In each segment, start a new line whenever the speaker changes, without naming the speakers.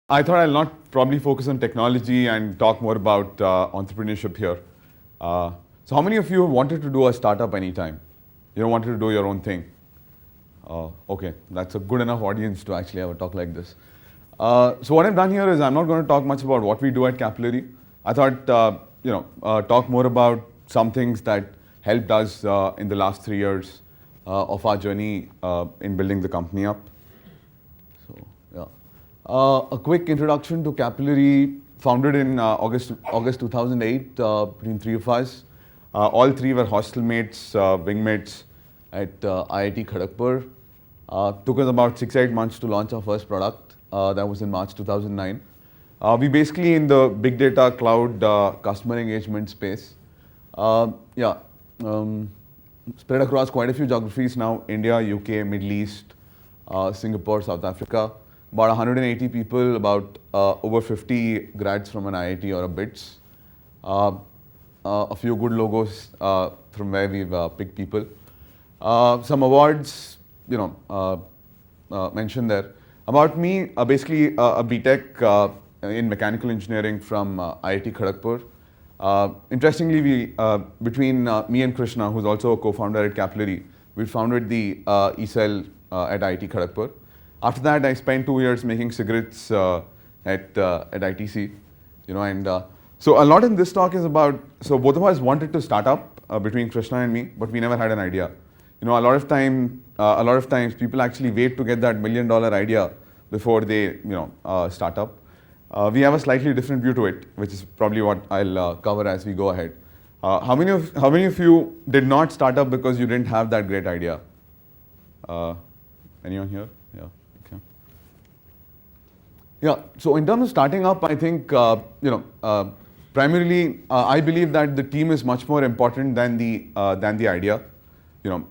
I thought I'll not probably focus on technology and talk more about entrepreneurship here. So how many of you wanted to do a startup anytime? You know, wanted to do your own thing? Okay, that's a good enough audience to actually have a talk like this. So what I've done here is I'm not going to talk much about what we do at Capillary. I thought, talk more about some things that helped us in the last 3 years of our journey in building the company up. So, yeah. A quick introduction to Capillary, founded in August 2008 between three of us. All three were hostel mates, wingmates at IIT Kharagpur. Took us about 6-8 months to launch our first product. That was in March 2009. We basically in the big data cloud customer engagement space. Spread across quite a few geographies now: India, UK, Middle East, Singapore, South Africa. About 180 people, about over 50 grads from an IIT or a BITS. A few good logos from where we've picked people. Some awards, mentioned there. About me, basically a BTech in mechanical engineering from IIT Kharagpur. Interestingly, between me and Krishna, who's also a co-founder at Capillary, we founded the eCell at IIT Kharagpur. After that, I spent 2 years making cigarettes at ITC, so a lot in this talk is about. So both of us wanted to start up between Krishna and me, but we never had an idea. A lot of times people actually wait to get that $1 million idea before they start up. We have a slightly different view to it, which is probably what I'll cover as we go ahead. How many of you did not start up because you didn't have that great idea? Anyone here? Yeah. Okay. Yeah. So in terms of starting up, I think primarily I believe that the team is much more important than the idea.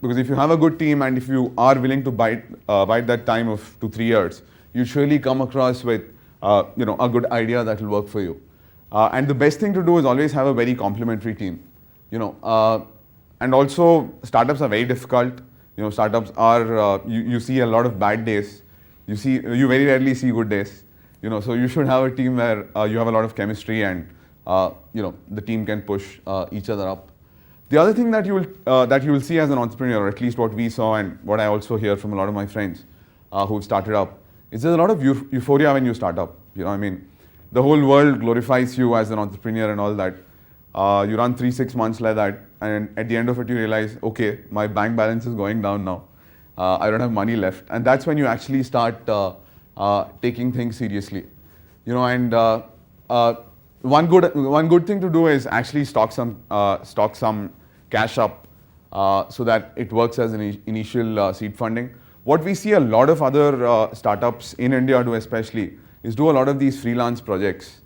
Because if you have a good team and if you are willing to bide that time of 2-3 years, you surely come across with a good idea that will work for you. And the best thing to do is always have a very complementary team. And also startups are very difficult. Startups are you see a lot of bad days. You very rarely see good days. So you should have a team where you have a lot of chemistry and the team can push each other up. The other thing that you will see as an entrepreneur, or at least what we saw and what I also hear from a lot of my friends who've started up, is there's a lot of euphoria when you start up. The whole world glorifies you as an entrepreneur and all that. You run 3-6 months like that, and at the end of it you realize, okay, my bank balance is going down now. I don't have money left, and that's when you actually start taking things seriously. One good thing to do is actually stock some cash up so that it works as an initial seed funding. What we see a lot of other startups in India do especially is do a lot of these freelance projects.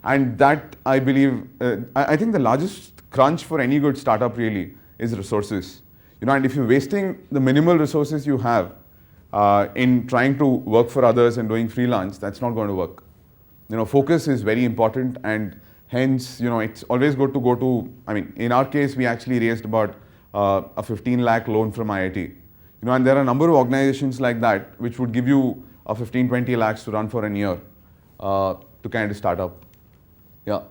And that, I believe, I think the largest crunch for any good startup really is resources. And if you're wasting the minimal resources you have in trying to work for others and doing freelance, that's not going to work. Focus is very important, and hence, it's always good to go to, in our case, we actually raised about a 15 lakh loan from IIT. And there are a number of organizations like that which would give you a 15-20 lakhs to run for a year to kind of start up. Yeah.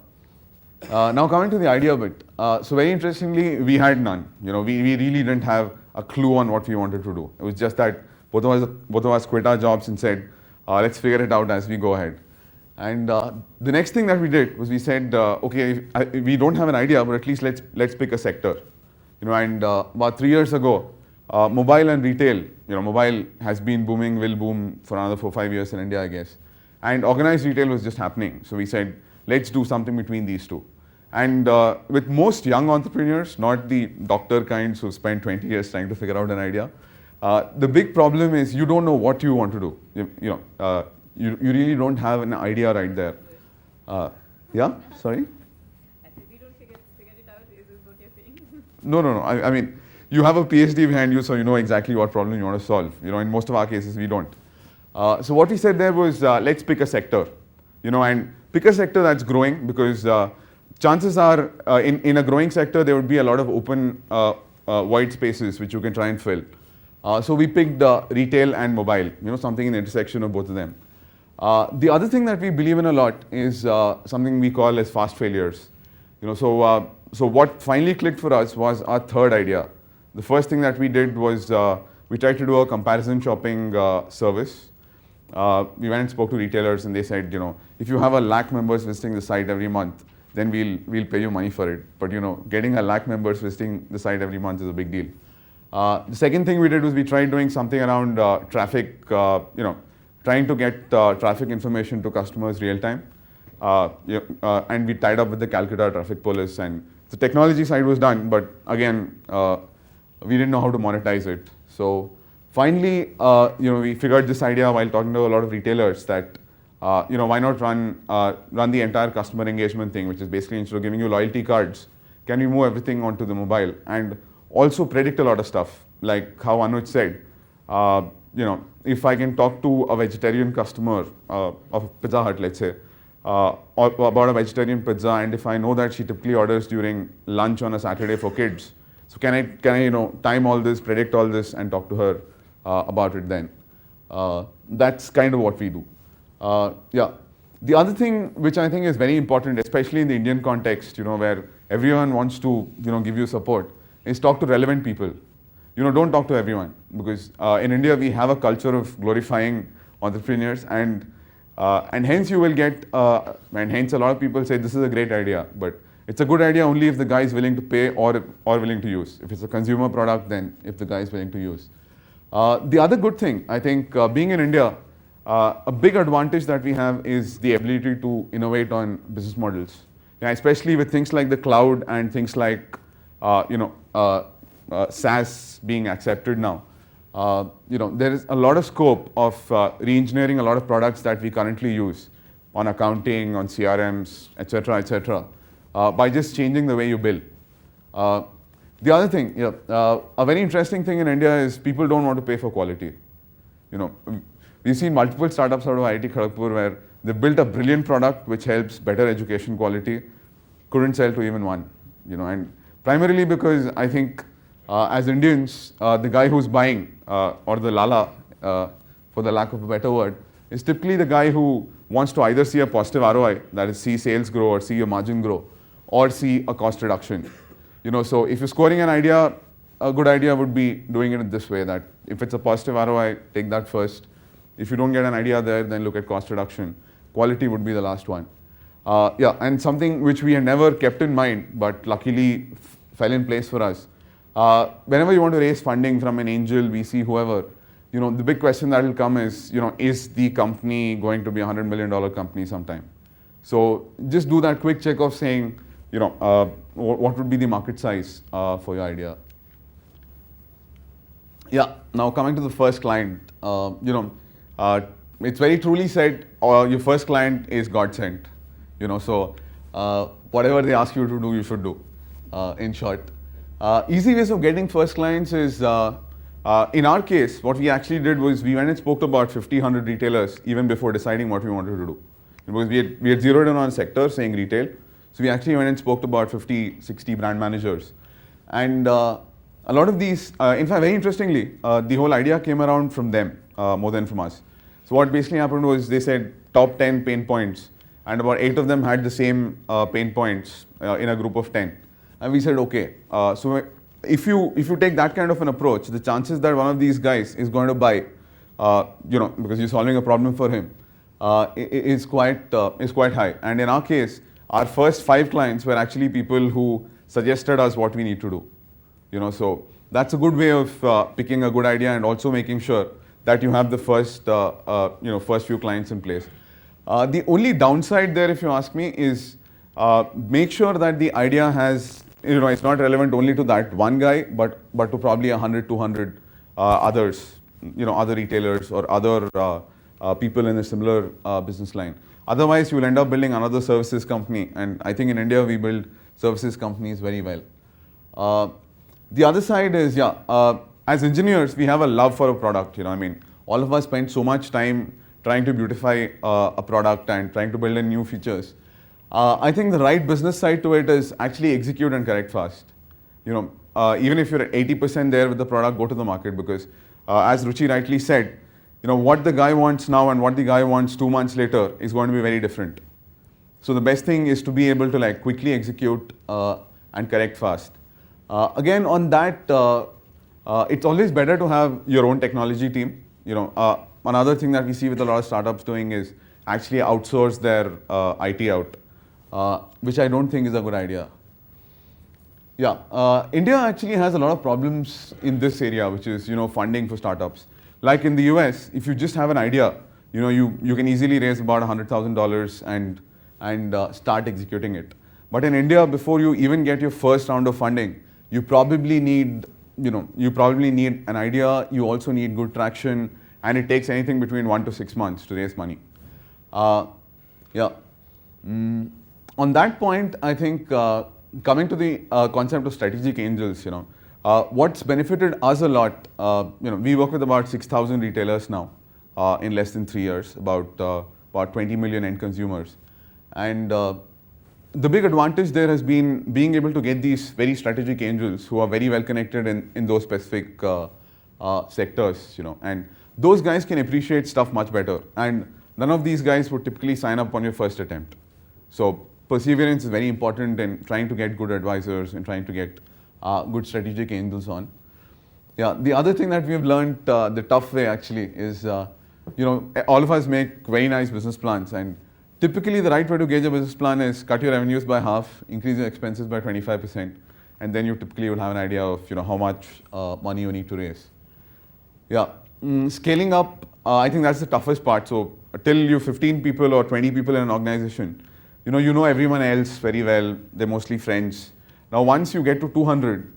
Now coming to the idea bit. So very interestingly, we had none. We really didn't have a clue on what we wanted to do. It was just that both of us quit our jobs and said, let's figure it out as we go ahead. And the next thing that we did was we said, okay, we don't have an idea, but at least let's pick a sector. And about 3 years ago, mobile and retail, mobile has been booming, will boom for another 4-5 years in India, I guess. And organized retail was just happening. So we said, let's do something between these two. And with most young entrepreneurs, not the doctor kinds who spend 20 years trying to figure out an idea, the big problem is you don't know what you want to do. You really don't have an idea right there. Yeah, sorry?
I said we don't figure it out, is this what you're saying?
No. I mean, you have a PhD behind you, so you know exactly what problem you want to solve. In most of our cases, we don't. So what we said there was, let's pick a sector, and pick a sector that's growing, because chances are in a growing sector, there would be a lot of open white spaces which you can try and fill. So we picked retail and mobile, something in the intersection of both of them. The other thing that we believe in a lot is something we call as fast failures. So what finally clicked for us was our third idea. The first thing that we did was we tried to do a comparison shopping service. We went and spoke to retailers and they said, if you have 1 lakh members visiting the site every month, then we'll pay you money for it. But getting 1 lakh members visiting the site every month is a big deal. The second thing we did was we tried doing something around traffic, trying to get traffic information to customers real time. And we tied up with the Calcutta traffic police, and the technology side was done, but again, we didn't know how to monetize it. So finally, we figured this idea while talking to a lot of retailers that, why not run the entire customer engagement thing, which is basically instead of giving you loyalty cards, can we move everything onto the mobile and also predict a lot of stuff, like how Anuj said, if I can talk to a vegetarian customer of Pizza Hut, let's say, or about a vegetarian pizza, and if I know that she typically orders during lunch on a Saturday for kids, so can I time all this, predict all this, and talk to her about it then? That's kind of what we do. The other thing which I think is very important, especially in the Indian context, where everyone wants to give you support, is talk to relevant people. Don't talk to everyone, because in India we have a culture of glorifying entrepreneurs, and hence you will get, and hence a lot of people say this is a great idea, but it's a good idea only if the guy is willing to pay or willing to use. If it's a consumer product, then if the guy is willing to use. The other good thing, I think, being in India, a big advantage that we have is the ability to innovate on business models, especially with things like the cloud and things like SaaS being accepted now. There is a lot of scope of re-engineering a lot of products that we currently use on accounting, on CRMs, etc., by just changing the way you bill. The other thing, a very interesting thing in India is people don't want to pay for quality. We've seen multiple startups out of IIT Kharagpur where they built a brilliant product which helps better education quality, couldn't sell to even one. And primarily because I think as Indians, the guy who's buying, or the lala, for the lack of a better word, is typically the guy who wants to either see a positive ROI, that is see sales grow or see your margin grow, or see a cost reduction. So if you're scoring an idea, a good idea would be doing it this way, that if it's a positive ROI, take that first. If you don't get an idea there, then look at cost reduction. Quality would be the last one. And something which we had never kept in mind, but luckily fell in place for us. Whenever you want to raise funding from an angel, VC, whoever, the big question that will come is the company going to be $100 million company sometime? So just do that quick check of saying, what would be the market size for your idea? Now coming to the first client, it's very truly said, your first client is God sent. So whatever they ask you to do, you should do, in short. Easy ways of getting first clients is, in our case, what we actually did was we went and spoke to about 50, 100 retailers even before deciding what we wanted to do. Because we had zeroed in on a sector saying retail. So we actually went and spoke to about 50, 60 brand managers. And a lot of these, in fact, very interestingly, the whole idea came around from them more than from us. So what basically happened was they said top 10 pain points, and about 8 of them had the same pain points in a group of 10. And we said, okay, so if you take that kind of an approach, the chances that one of these guys is going to buy, because you're solving a problem for him, is quite high. And in our case, our first 5 clients were actually people who suggested us what we need to do. So that's a good way of picking a good idea and also making sure that you have the first few clients in place. The only downside there, if you ask me, is make sure that the idea has, it's not relevant only to that one guy, but to probably 100, 200 others, other retailers or other people in a similar business line. Otherwise, you will end up building another services company, and I think in India we build services companies very well. The other side is, as engineers, we have a love for a product. All of us spend so much time trying to beautify a product and trying to build in new features. I think the right business side to it is actually execute and correct fast. Even if you're at 80% there with the product, go to the market, because as Ruchi rightly said, what the guy wants now and what the guy wants 2 months later is going to be very different. So the best thing is to be able to like quickly execute and correct fast. Again, on that, it's always better to have your own technology team. Another thing that we see with a lot of startups doing is actually outsource their IT out, which I don't think is a good idea. Yeah, India actually has a lot of problems in this area, which is funding for startups. Like in the US, if you just have an idea, you can easily raise about $100,000 and start executing it. But in India, before you even get your first round of funding, you probably need an idea. You also need good traction, and it takes anything between 1 to 6 months to raise money. Yeah. On that point, I think coming to the concept of strategic angels, what's benefited us a lot. We work with about 6,000 retailers now in less than 3 years, about 20 million end consumers, and the big advantage there has been being able to get these very strategic angels who are very well connected in those specific sectors, and those guys can appreciate stuff much better. And none of these guys would typically sign up on your first attempt. So perseverance is very important in trying to get good advisors and trying to get good strategic angels on. Yeah, the other thing that we've learned the tough way actually is, all of us make very nice business plans, and typically the right way to gauge a business plan is cut your revenues by half, increase your expenses by 25%, and then you typically will have an idea of how much money you need to raise. Yeah, scaling up, I think that's the toughest part. So till you're 15 people or 20 people in an organization, you know everyone else very well. They're mostly friends. Now once you get to 200,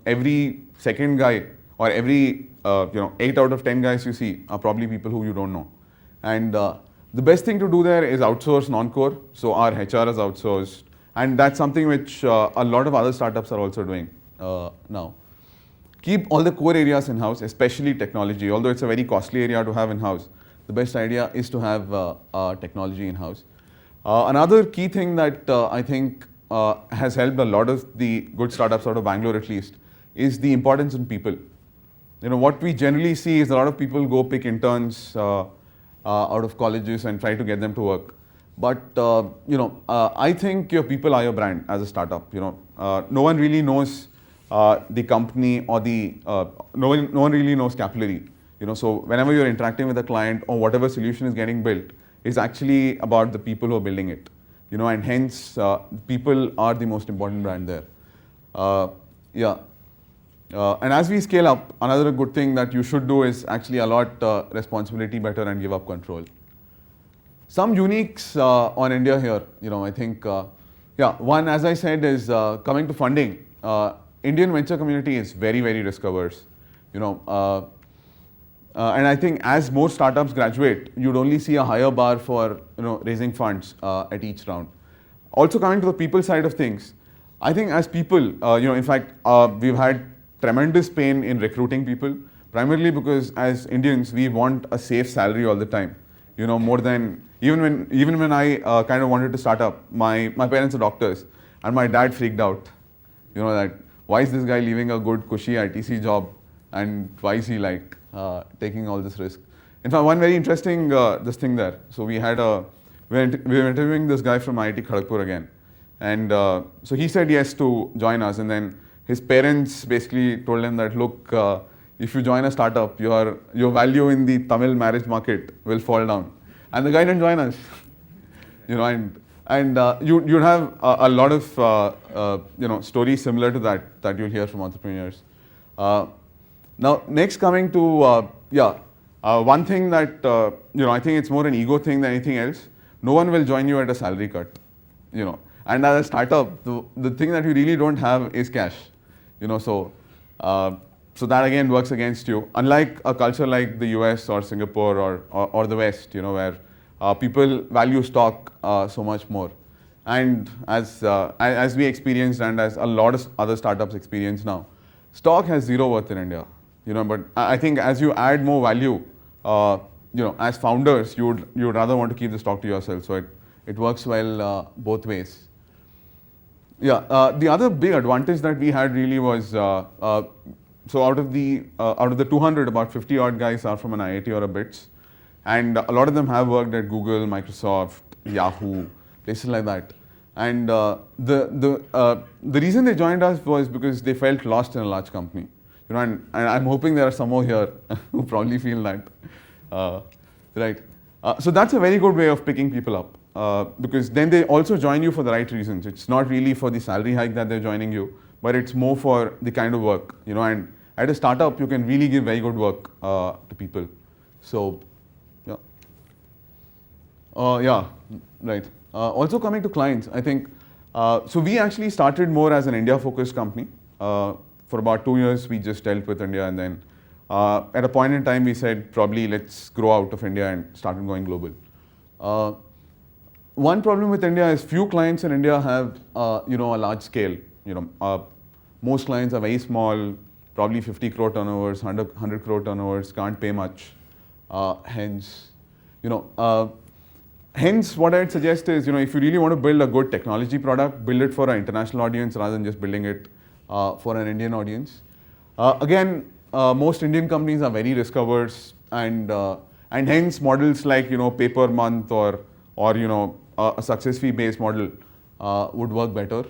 every second guy or every 8 out of 10 guys you see are probably people who you don't know. And the best thing to do there is outsource non-core. So our HR is outsourced, and that's something which a lot of other startups are also doing now. Keep all the core areas in-house, especially technology. Although it's a very costly area to have in-house, the best idea is to have technology in-house. Another key thing that I think has helped a lot of the good startups out of Bangalore at least is the importance in people. What we generally see is a lot of people go pick interns out of colleges and try to get them to work. But I think your people are your brand as a startup. No one really knows the company or no one really knows Capillary. So whenever you're interacting with a client or whatever solution is getting built, it's actually about the people who are building it. And hence people are the most important brand there. Yeah. And as we scale up, another good thing that you should do is actually allot responsibility better and give up control. Some uniques on India here, I think, one, as I said, is coming to funding. Indian venture community is very, very risk averse. And I think as more startups graduate, you'd only see a higher bar for raising funds at each round. Also coming to the people side of things, I think as people, in fact, we've had tremendous pain in recruiting people, primarily because as Indians, we want a safe salary all the time. More than, even when I kind of wanted to start up, my parents are doctors, and my dad freaked out, that why is this guy leaving a good cushy ITC job, and why is he like taking all this risk? In fact, one very interesting this thing there. So we were interviewing this guy from IIT Kharagpur again, and so he said yes to join us, and then his parents basically told him that, look, if you join a startup, your value in the Tamil marriage market will fall down. And the guy didn't join us. And you'd have a lot of stories similar to that you'll hear from entrepreneurs. Now, next coming to one thing that I think it's more an ego thing than anything else. No one will join you at a salary cut. And as a startup, the thing that you really don't have is cash. So that again works against you. Unlike a culture like the US or Singapore or the West, where people value stock so much more. And as we experienced, and as a lot of other startups experience now, stock has zero worth in India. But I think as you add more value, as founders, you would rather want to keep the stock to yourself. So it works well both ways. Yeah, the other big advantage that we had really was so out of the 200, about 50 odd guys are from an IIT or a BITS, and a lot of them have worked at Google, Microsoft, Yahoo, places like that. And the reason they joined us was because they felt lost in a large company. And I'm hoping there are some more here who probably feel that, right? So that's a very good way of picking people up, because then they also join you for the right reasons. It's not really for the salary hike that they're joining you, but it's more for the kind of work, and at a startup, you can really give very good work to people. So, yeah. Yeah, right. Also coming to clients, I think, so we actually started more as an India-focused company. For about 2 years, we just dealt with India, and then at a point in time, we said, probably let's grow out of India and started going global. One problem with India is few clients in India have, a large scale. Most clients are very small, probably 50 crore turnovers, 100 crore turnovers, can't pay much. Hence, what I'd suggest is, if you really want to build a good technology product, build it for an international audience rather than just building it for an Indian audience. Again, most Indian companies are very risk averse, and hence models like pay per month or a success fee based model would work better.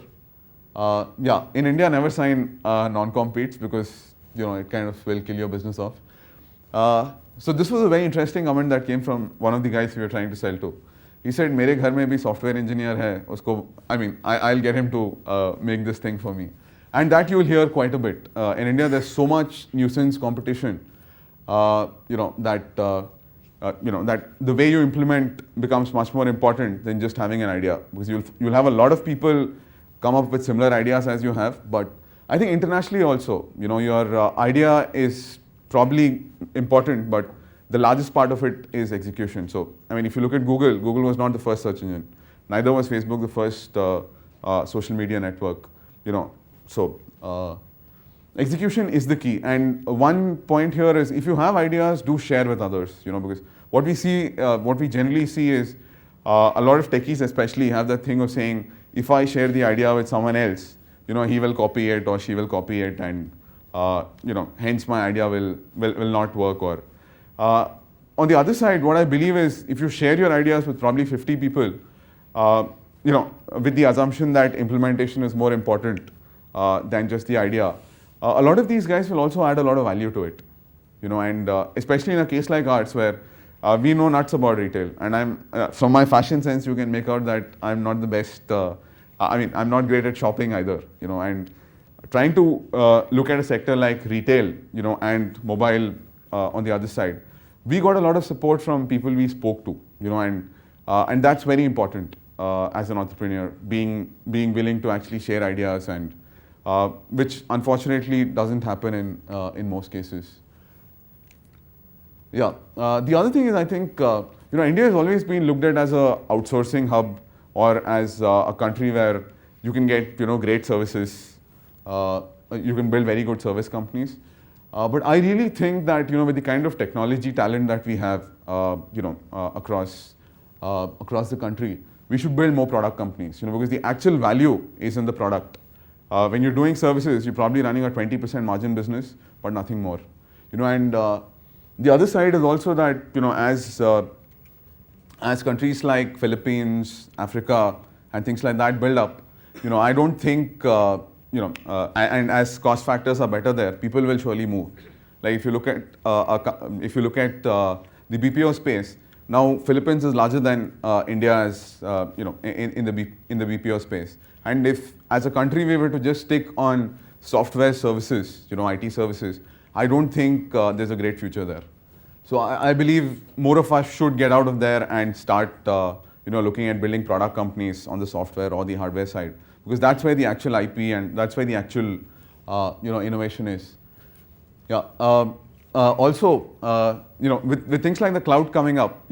Yeah, in India, never sign non-competes because it kind of will kill your business off. So this was a very interesting comment that came from one of the guys we were trying to sell to. He said, "मेरे घर में भी software engineer है, उसको, I'll get him to make this thing for me." And that you'll hear quite a bit. In India, there's so much nuisance competition, that the way you implement becomes much more important than just having an idea, because you'll have a lot of people come up with similar ideas as you have. But I think internationally also, your idea is probably important, but the largest part of it is execution. So, if you look at Google, Google was not the first search engine. Neither was Facebook the first social media network, So, execution is the key. And one point here is, if you have ideas, do share with others, because what we generally see is a lot of techies especially have that thing of saying, if I share the idea with someone else, he will copy it or she will copy it, and hence my idea will not work. Or on the other side, what I believe is, if you share your ideas with probably 50 people, with the assumption that implementation is more important than just the idea, a lot of these guys will also add a lot of value to it, and especially in a case like ours where we know nuts about retail, and from my fashion sense, you can make out that I'm not the best. I'm not great at shopping either, and trying to look at a sector like retail, and mobile on the other side, we got a lot of support from people we spoke to, and that's very important as an entrepreneur, being willing to actually share ideas, and which unfortunately doesn't happen in most cases. Yeah. The other thing is, I think India has always been looked at as a outsourcing hub, or as a country where you can get great services. You can build very good service companies. But I really think that with the kind of technology talent that we have across the country, we should build more product companies. Because the actual value is in the product. When you're doing services, you're probably running a 20% margin business, but nothing more. And the other side is also that as countries like Philippines, Africa, and things like that build up, I don't think and as cost factors are better there, people will surely move. Like if you look at the BPO space, now Philippines is larger than India as in the BPO space. And if as a country we were to just stick on software services, IT services, I don't think there's a great future there. So I believe more of us should get out of there and start looking at building product companies on the software or the hardware side, because that's where the actual IP and that's where the actual innovation is. Yeah. Also, with things like the cloud coming up,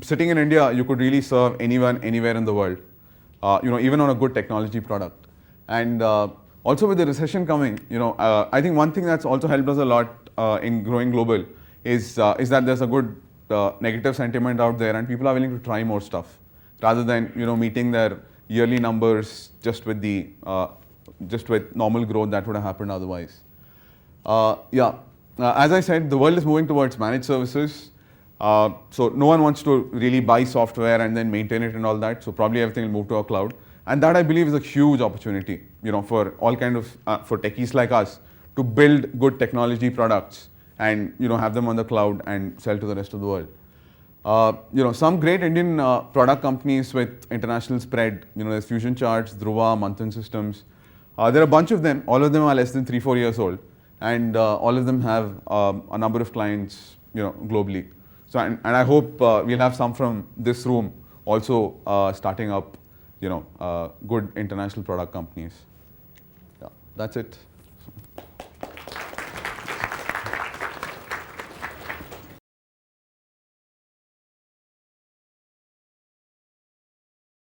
sitting in India, you could really serve anyone, anywhere in the world, even on a good technology product. And also with the recession coming, I think one thing that's also helped us a lot in growing global is that there's a good negative sentiment out there, and people are willing to try more stuff rather than meeting their yearly numbers just with normal growth that would have happened otherwise. As I said, the world is moving towards managed services. So no one wants to really buy software and then maintain it and all that. So probably everything will move to a cloud, and that I believe is a huge opportunity, for all kind of for techies like us to build good technology products and have them on the cloud and sell to the rest of the world. Some great Indian product companies with international spread. There's Fusion Charts, Dhruva, Manthan Systems. There are a bunch of them. All of them are less than 3-4 years old, and all of them have a number of clients, globally. So, and I hope we'll have some from this room also starting up, good international product companies. Yeah, that's it.